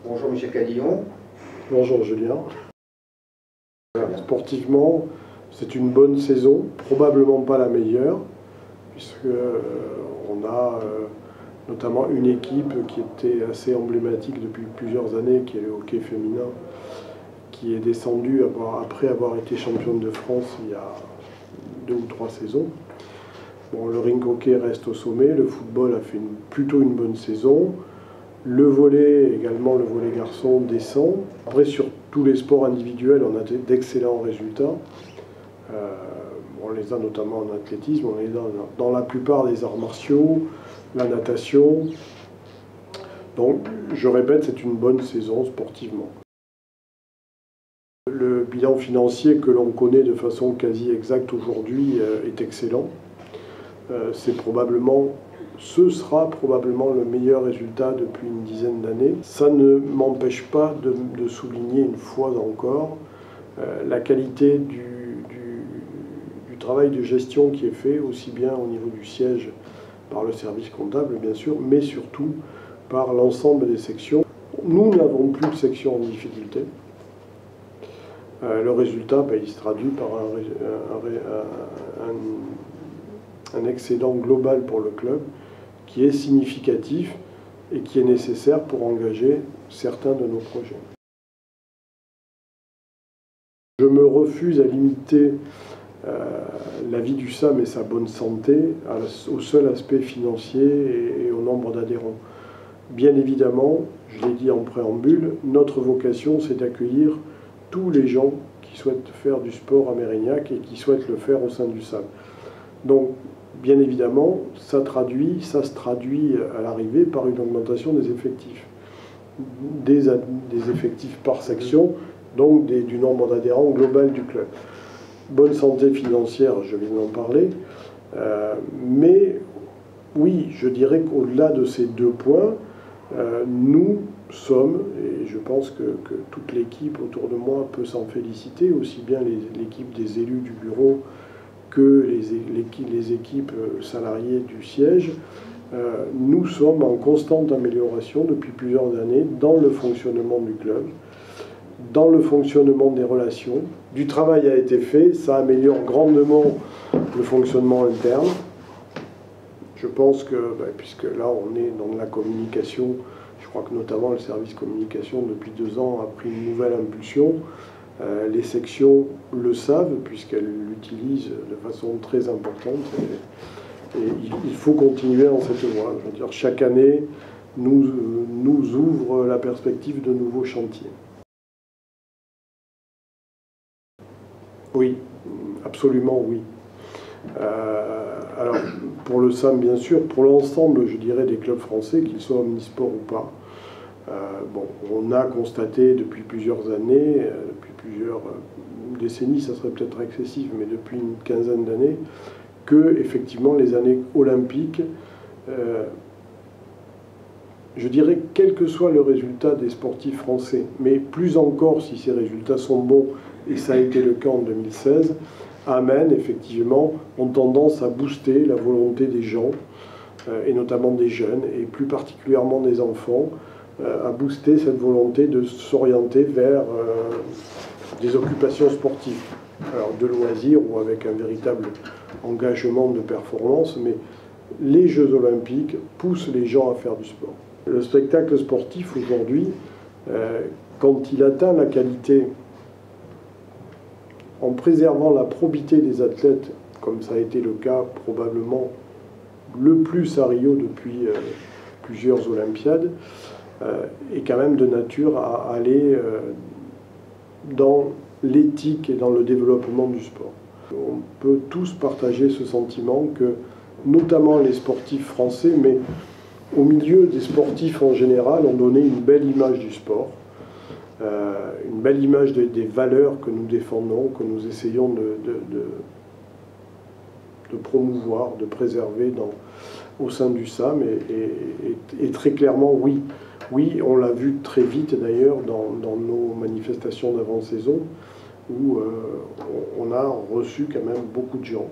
Bonjour Michel Cadillon. Bonjour Julien. Sportivement, c'est une bonne saison, probablement pas la meilleure, puisque on a notamment une équipe qui était assez emblématique depuis plusieurs années, qui est le hockey féminin, qui est descendue après avoir été championne de France il y a 2 ou 3 saisons. Bon, le rink hockey reste au sommet, le football a fait plutôt une bonne saison. Le volley, également le volley garçon, descend. Après, sur tous les sports individuels, on a d'excellents résultats. On les a notamment en athlétisme, on les a dans la plupart des arts martiaux, la natation. Donc, je répète, c'est une bonne saison sportivement. Le bilan financier que l'on connaît de façon quasi exacte aujourd'hui est excellent. Ce sera probablement le meilleur résultat depuis une dizaine d'années. Ça ne m'empêche pas de souligner une fois encore la qualité du travail de gestion qui est fait, aussi bien au niveau du siège par le service comptable, bien sûr, mais surtout par l'ensemble des sections. Nous n'avons plus de section en difficulté. Le résultat, il se traduit par un excédent global pour le club qui est significatif et qui est nécessaire pour engager certains de nos projets. Je me refuse à limiter la vie du SAM et sa bonne santé au seul aspect financier et au nombre d'adhérents. Bien évidemment, je l'ai dit en préambule, notre vocation c'est d'accueillir tous les gens qui souhaitent faire du sport à Mérignac et qui souhaitent le faire au sein du SAM. Donc, bien évidemment, ça se traduit à l'arrivée par une augmentation des effectifs. Des effectifs par section, donc du nombre d'adhérents global du club. Bonne santé financière, je viens d'en parler. Mais oui, je dirais qu'au-delà de ces 2 points, nous sommes, et je pense que toute l'équipe autour de moi peut s'en féliciter, aussi bien l'équipe des élus du bureau que les équipes salariées du siège, nous sommes en constante amélioration depuis plusieurs années dans le fonctionnement du club, dans le fonctionnement des relations. Du travail a été fait, ça améliore grandement le fonctionnement interne. Je pense que, puisque là on est dans la communication, je crois que notamment le service communication depuis 2 ans a pris une nouvelle impulsion. Les sections le savent puisqu'elles l'utilisent de façon très importante et il faut continuer dans cette voie. Je veux dire, chaque année nous ouvre la perspective de nouveaux chantiers. Oui, absolument oui. Alors pour le SAM bien sûr, pour l'ensemble je dirais des clubs français, qu'ils soient omnisports ou pas, on a constaté depuis plusieurs années, depuis plusieurs décennies, ça serait peut-être excessif, mais depuis une quinzaine d'années, que effectivement les années olympiques, je dirais quel que soit le résultat des sportifs français, mais plus encore si ces résultats sont bons, et ça a été le cas en 2016, amènent effectivement, ont tendance à booster la volonté des gens, et notamment des jeunes, et plus particulièrement des enfants, à booster cette volonté de s'orienter vers des occupations sportives, alors de loisirs ou avec un véritable engagement de performance, mais les Jeux Olympiques poussent les gens à faire du sport. Le spectacle sportif aujourd'hui, quand il atteint la qualité, en préservant la probité des athlètes, comme ça a été le cas probablement le plus à Rio depuis plusieurs Olympiades, est quand même de nature à aller dans l'éthique et dans le développement du sport. On peut tous partager ce sentiment que, notamment les sportifs français, mais au milieu des sportifs en général, ont donné une belle image du sport, une belle image des valeurs que nous défendons, que nous essayons de promouvoir, de préserver au sein du SAM, et très clairement, oui. Oui, on l'a vu très vite d'ailleurs dans nos manifestations d'avant-saison, où on a reçu quand même beaucoup de gens.